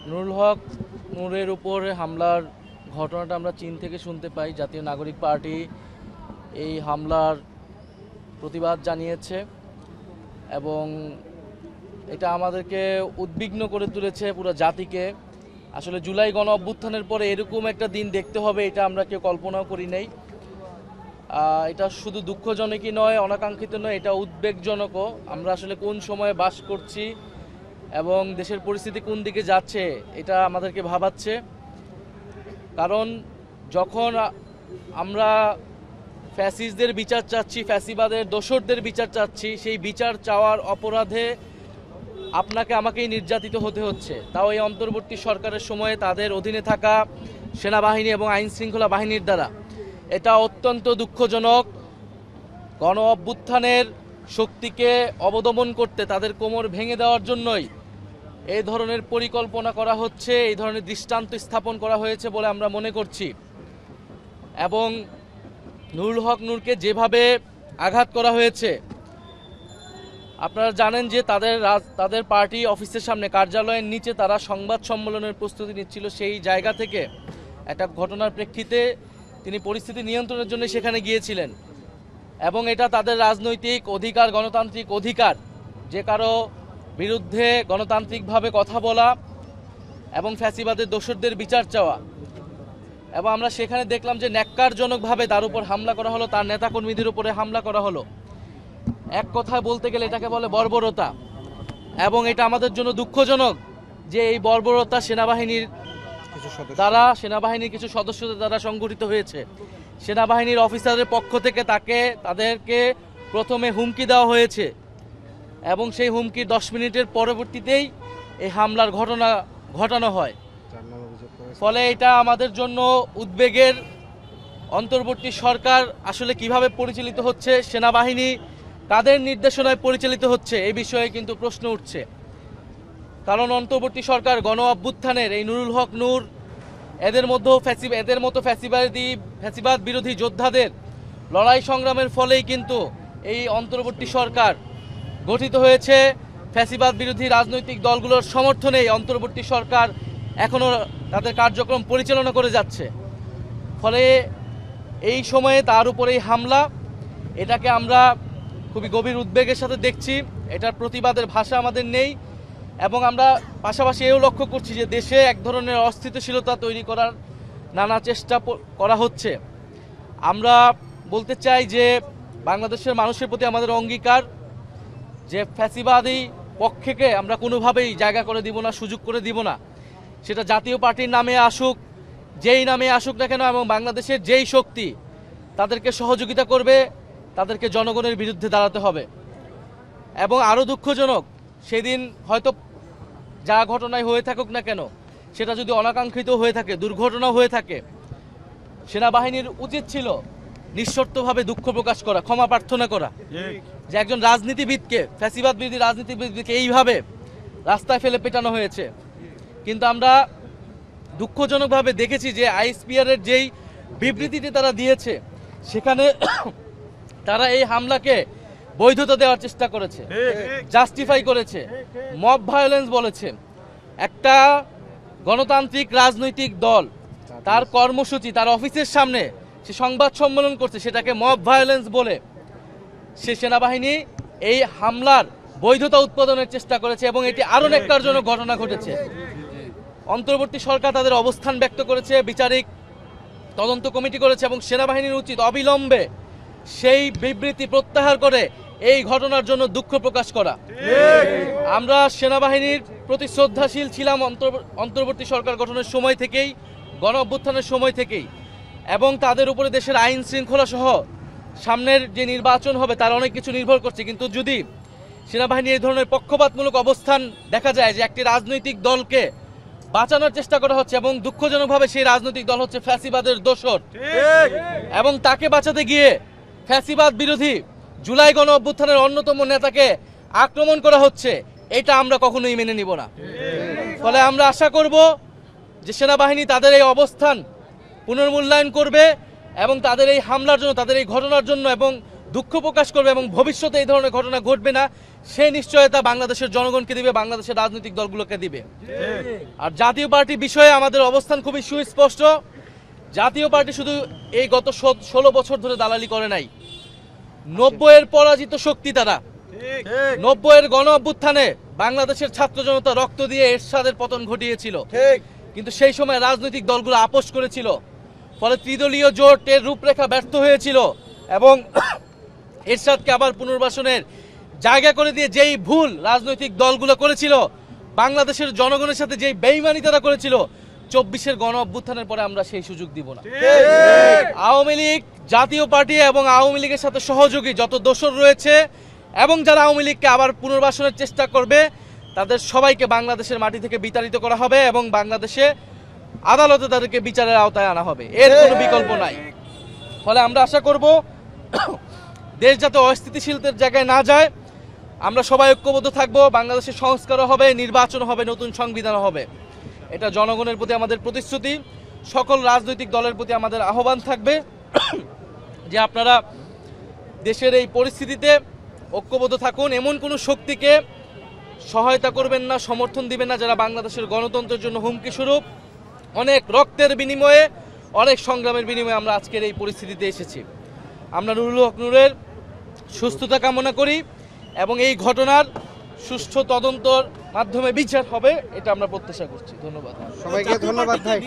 নুরুল হক নূরের উপর হামলার ঘটনাটা আমরা চীন থেকে শুনতে পাই। জাতীয় নাগরিক পার্টি এই হামলার প্রতিবাদ জানিয়েছে এবং এটা আমাদেরকে উদ্বিগ্ন করে তুলেছে পুরো জাতিকে। আসলে জুলাই গণ অভ্যুত্থানের পরে এরকম একটা দিন দেখতে হবে এটা আমরা কেউ কল্পনাও করি নাই। এটা শুধু দুঃখজনকই নয়, অনাকাঙ্ক্ষিত নয়, এটা উদ্বেগজনকও। আমরা আসলে কোন সময়ে বাস করছি এবং দেশের পরিস্থিতি কোন দিকে যাচ্ছে এটা আমাদেরকে ভাবাচ্ছে। কারণ যখন আমরা ফ্যাসিস্টদের বিচার চাচ্ছি, ফ্যাসিবাদের দোসরদের বিচার চাচ্ছি, সেই বিচার চাওয়ার অপরাধে আপনাকে আমাকেই নির্যাতিত হতে হচ্ছে, তাও এই অন্তর্বর্তী সরকারের সময়ে তাদের অধীনে থাকা সেনাবাহিনী এবং আইন শৃঙ্খলা বাহিনীর দ্বারা। এটা অত্যন্ত দুঃখজনক। গণ অভ্যুত্থানের শক্তিকে অবদমন করতে, তাদের কোমর ভেঙে দেওয়ার জন্যই এই ধরনের পরিকল্পনা করা হচ্ছে, এই ধরনের দৃষ্টান্ত স্থাপন করা হয়েছে বলে আমরা মনে করছি। এবং নুরুল হক নূরকে যেভাবে আঘাত করা হয়েছে, আপনারা জানেন যে তাদের পার্টি অফিসের সামনে, কার্যালয়ের নিচে তারা সংবাদ সম্মেলনের প্রস্তুতি নিচ্ছিল। সেই জায়গা থেকে একটা ঘটনার প্রেক্ষিতে তিনি পরিস্থিতি নিয়ন্ত্রণের জন্য সেখানে গিয়েছিলেন এবং এটা তাদের রাজনৈতিক অধিকার, গণতান্ত্রিক অধিকার, যে কারো বিরুদ্ধে গণতান্ত্রিকভাবে কথা বলা এবং ফ্যাসিবাদের দোসরদের বিচার চাওয়া। এবং আমরা সেখানে দেখলাম যে ন্যাক্কারজনকভাবে তার উপর হামলা করা হলো, তার নেতাকর্মীদের উপরে হামলা করা হলো। এক কথায় বলতে গেলে এটাকে বলে বর্বরতা। এবং এটা আমাদের জন্য দুঃখজনক যে এই বর্বরতা সেনাবাহিনীর কিছু সদস্যদের দ্বারা সংগঠিত হয়েছে। সেনাবাহিনীর অফিসারের পক্ষ থেকে তাদেরকে প্রথমে হুমকি দেওয়া হয়েছে এবং সেই হুমকির 10 মিনিটের পরবর্তীতেই এই হামলার ঘটনা ঘটানো হয়। ফলে এটা আমাদের জন্য উদ্বেগের। অন্তর্বর্তী সরকার আসলে কিভাবে পরিচালিত হচ্ছে, সেনাবাহিনী কাদের নির্দেশনায় পরিচালিত হচ্ছে, এই বিষয়ে কিন্তু প্রশ্ন উঠছে। কারণ অন্তর্বর্তী সরকার গণ অভ্যুত্থানের এই নুরুল হক নূর, এদের মতো ফ্যাসিবাদ বিরোধী যোদ্ধাদের লড়াই সংগ্রামের ফলেই কিন্তু এই অন্তর্বর্তী সরকার গঠিত হয়েছে। ফ্যাসিবাদ বিরোধী রাজনৈতিক দলগুলোর সমর্থনেই অন্তর্বর্তী সরকার এখনও তাদের কার্যক্রম পরিচালনা করে যাচ্ছে। ফলে এই সময়ে তার উপরে এই হামলা, এটাকে আমরা খুবই গভীর উদ্বেগের সাথে দেখছি। এটার প্রতিবাদের ভাষা আমাদের নেই এবং আমরা পাশাপাশি এও লক্ষ্য করছি যে দেশে এক ধরনের অস্থিতিশীলতা তৈরি করার নানা চেষ্টা করা হচ্ছে। আমরা বলতে চাই যে বাংলাদেশের মানুষের প্রতি আমাদের অঙ্গীকার যে ফ্যাসিবাদী পক্ষকে আমরা কোনোভাবেই জায়গা করে দিব না, সুযোগ করে দিব না। সেটা জাতীয় পার্টির নামে আসুক, যেই নামে আসুক না কেন, এবং বাংলাদেশের যেই শক্তি তাদেরকে সহযোগিতা করবে, তাদেরকে জনগণের বিরুদ্ধে দাঁড়াতে হবে। এবং আরও দুঃখজনক, সেদিন হয়তো যা ঘটনায় হয়ে থাকুক না কেন, সেটা যদি অনাকাঙ্ক্ষিত হয়ে থাকে, দুর্ঘটনা হয়ে থাকে, সেনাবাহিনীর উচিত ছিল নিঃশর্তভাবে দুঃখ প্রকাশ করা, ক্ষমা প্রার্থনা করা। যে একজন রাজনীতিবিদকে, ফ্যাসিবাদ বিরোধী রাজনীতিবিদকে এইভাবে রাস্তায় ফেলে পেটানো হয়েছে। কিন্তু আমরা দুঃখজনকভাবে দেখেছি যে আইএসপিআর এর যেই বিবৃতিটি তারা দিয়েছে, সেখানে তারা এই হামলাকে বৈধতা দেওয়ার চেষ্টা করেছে, জাস্টিফাই করেছে, মব ভায়োলেন্স বলেছে। একটা গণতান্ত্রিক রাজনৈতিক দল তার কর্মসূচি, তার অফিসের সামনে সে সংবাদ সম্মেলন করছে, সেটাকে মব ভায়োলেন্স বলে সে সেনাবাহিনী এই হামলার বৈধতা উৎপাদনের চেষ্টা করেছে এবং এটি আরও ন্যাক্কারজনক ঘটনা ঘটেছে। অন্তর্বর্তী সরকার তাদের অবস্থান ব্যক্ত করেছে, বিচারিক তদন্ত কমিটি করেছে এবং সেনাবাহিনীর উচিত অবিলম্বে সেই বিবৃতি প্রত্যাহার করে এই ঘটনার জন্য দুঃখ প্রকাশ করা। আমরা সেনাবাহিনীর প্রতি শ্রদ্ধাশীল ছিলাম অন্তর্বর্তী সরকার গঠনের সময় থেকেই, গণ অভ্যুত্থানের সময় থেকেই, এবং তাদের উপরে দেশের আইন শৃঙ্খলা সহ সামনের যে নির্বাচন হবে তার অনেক কিছু নির্ভর করছে। কিন্তু যদি সেনাবাহিনী এই ধরনের পক্ষপাতমূলক অবস্থান দেখা যায় যে একটি রাজনৈতিক দলকে বাঁচানোর চেষ্টা করা হচ্ছে এবং দুঃখজনকভাবে সেই রাজনৈতিক দল হচ্ছে ফ্যাসিবাদের দোসর, এবং তাকে বাঁচাতে গিয়ে ফ্যাসিবাদ বিরোধী জুলাই গণ অভ্যুত্থানের অন্যতম নেতাকে আক্রমণ করা হচ্ছে, এটা আমরা কখনোই মেনে নিব না। ফলে আমরা আশা করব যে সেনাবাহিনী তাদের এই অবস্থান পুনর্মূল্যায়ন করবে এবং তাদের এই হামলার জন্য, তাদের এই ঘটনার জন্য এবং দুঃখ প্রকাশ করবে এবং ভবিষ্যতে এই ধরনের ঘটনা ঘটবে না সেই নিশ্চয়তা বাংলাদেশের জনগণকে দিবে, বাংলাদেশের রাজনৈতিক দলগুলোকে দিবে। আর জাতীয় পার্টি বিষয়ে আমাদের অবস্থান খুবই সুস্পষ্ট। জাতীয় পার্টি শুধু এই গত 16 বছর ধরে দালালি করে নাই। 90-এর পরাজিত শক্তি তারা। 90-এর গণ অভ্যুত্থানে বাংলাদেশের ছাত্র জনতা রক্ত দিয়ে এরশাদের পতন ঘটিয়েছিল, কিন্তু সেই সময় রাজনৈতিক দলগুলো আপোষ করেছিল, ফলে ত্রিদলীয় জোটের রূপরেখা ব্যর্থ হয়েছিল এবং এরশাদকে আবার পুনর্বাসনের জায়গা করে দিয়ে যেই ভুল রাজনৈতিক দলগুলো করেছিল, বাংলাদেশের জনগণের সাথে যেই বেইমানি তারা করেছিল, 24-এর গণ অভ্যুত্থানের পরে আমরা সেই সুযোগ দিব না। আওয়ামী লীগ, জাতীয় পার্টি এবং আওয়ামী লীগের সাথে সহযোগী যত দোসর রয়েছে এবং যারা আওয়ামী লীগকে আবার পুনর্বাসনের চেষ্টা করবে, তাদের সবাইকে বাংলাদেশের মাটি থেকে বিতাড়িত করা হবে এবং বাংলাদেশে আদালতে তাদেরকে বিচারের আওতায় আনা হবে, এর কোনো বিকল্প নাই। ফলে আমরা আশা করব দেশ যাতে অস্থিতিশীলতার জায়গায় না যায়, আমরা সবাই ঐক্যবদ্ধ থাকবো, বাংলাদেশের সংস্কারও হবে, নির্বাচন হবে, নতুন সংবিধান হবে। এটা জনগণের প্রতি আমাদের প্রতিশ্রুতি। সকল রাজনৈতিক দলের প্রতি আমাদের আহ্বান থাকবে যে আপনারা দেশের এই পরিস্থিতিতে ঐক্যবদ্ধ থাকুন, এমন কোনো শক্তিকে সহায়তা করবেন না, সমর্থন দিবেন না যারা বাংলাদেশের গণতন্ত্রের জন্য হুমকি স্বরূপ। অনেক রক্তের বিনিময়ে, অনেক সংগ্রামের বিনিময়ে আমরা আজকের এই পরিস্থিতিতে এসেছি। আমরা নুরুল হক নূরের সুস্থতা কামনা করি এবং এই ঘটনার সুষ্ঠু তদন্তর মাধ্যমে বিচার হবে, এটা আমরা প্রত্যাশা করছি। ধন্যবাদ সবাইকে। ধন্যবাদ ভাই।